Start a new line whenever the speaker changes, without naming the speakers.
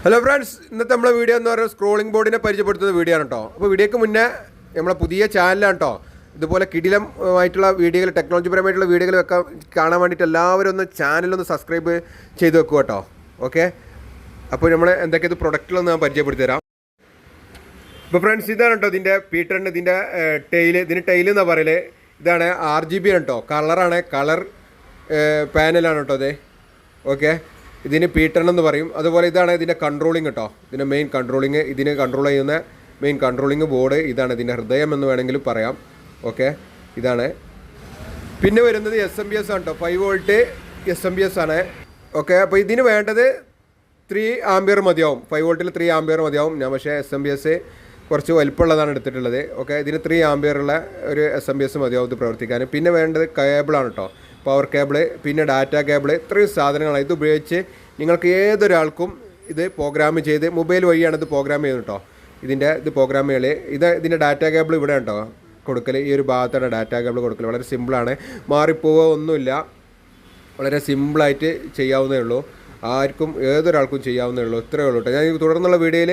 Hello friends, ഇന്നത്തെ നമ്മളെ video എന്ന് പറയുന്നത് സ്ക്രോളിംഗ് ബോർഡിനെ പരിചയപ്പെടുത്തുന്ന വീഡിയോ ആണ് കേട്ടോ. അപ്പോൾ വീഡിയോക്ക് മുന്നേ നമ്മളെ പുതിയ ചാനലാണ് കേട്ടോ. ഇതുപോലെ കിടിലം ആയിട്ടുള്ള വീഡിയോകൾ, ടെക്നോളജിപരമായിട്ടുള്ള വീഡിയോകൾ കാണാൻ വേണ്ടിയിട്ട് എല്ലാവരും ഒന്ന് ചാനലൊന്ന് സബ്സ്ക്രൈബ് ചെയ്ത് വെക്കുക കേട്ടോ. ഓക്കെ, അപ്പോൾ നമ്മൾ എന്തൊക്കെയത് പ്രൊഡക്റ്റിലൊന്ന് ഞാൻ പരിചയപ്പെടുത്തി തരാം. ഇപ്പോൾ ഫ്രണ്ട്സ്, ഇതാണ് കേട്ടോ ഇതിൻ്റെ പീറ്ററിൻ്റെ ഇതിൻ്റെ ഇതിന് ടൈൽ എന്നാണ് പറയല്. ഇതാണ് RGB ആണ് കേട്ടോ, കളറാണ്, കളർ പാനലാണ് കേട്ടോ അത്. ഓക്കെ, ഇതിന് പീറ്റൺ എന്ന് പറയും. അതുപോലെ ഇതാണ് ഇതിൻ്റെ കൺട്രോളിങ് കേട്ടോ, ഇതിൻ്റെ മെയിൻ കൺട്രോളിങ്, ഇതിന് കൺട്രോൾ ചെയ്യുന്ന മെയിൻ കൺട്രോളിങ് ബോർഡ് ഇതാണ്, ഇതിൻ്റെ ഹൃദയം എന്ന് വേണമെങ്കിൽ പറയാം. ഓക്കെ, ഇതാണ്. പിന്നെ വരുന്നത് SMPS ആണ് കേട്ടോ, 5 വോൾട്ട് SMPS ആണ്. ഓക്കെ, അപ്പോൾ ഇതിന് വേണ്ടത് 3 ആംപിയർ മതിയാവും. 5 വോൾട്ടിൽ 3 ആംപിയർ മതിയാവും. ഞാൻ പക്ഷേ SMPS കുറച്ച് വലിപ്പമുള്ളതാണ് എടുത്തിട്ടുള്ളത്. ഓക്കെ, ഇതിന് 3 ആംപിയറുള്ള ഒരു SMPS മതിയാവും ഇത് പ്രവർത്തിക്കാൻ. പിന്നെ വേണ്ടത് കേബിളാണ് കേട്ടോ, പവർ കേബിള്, പിന്നെ ഡാറ്റ കേബിള്, ഇത്രയും സാധനങ്ങളാണ്. ഇത് ഉപയോഗിച്ച് നിങ്ങൾക്ക് ഏതൊരാൾക്കും ഇത് പ്രോഗ്രാം ചെയ്ത് മൊബൈൽ വഴിയാണ് ഇത് പ്രോഗ്രാം ചെയ്യുന്നത് കേട്ടോ. ഇത് പ്രോഗ്രാം ചെയ്യൽ ഇതിൻ്റെ ഡാറ്റ കേബിൾ ഇവിടെ കേട്ടോ കൊടുക്കൽ. ഈ ഒരു ഭാഗത്താണ് ഡാറ്റ കേബിൾ കൊടുക്കൽ. വളരെ സിമ്പിളാണ്, മാറിപ്പോവുക ഒന്നുമില്ല, വളരെ സിമ്പിളായിട്ട് ചെയ്യാവുന്നേ ഉള്ളൂ. ആർക്കും ഏതൊരാൾക്കും ചെയ്യാവുന്നേ ഉള്ളൂ. ഇത്രയേ ഉള്ളൂ കേട്ടോ. ഞാൻ തുടർന്നുള്ള വീഡിയോയിൽ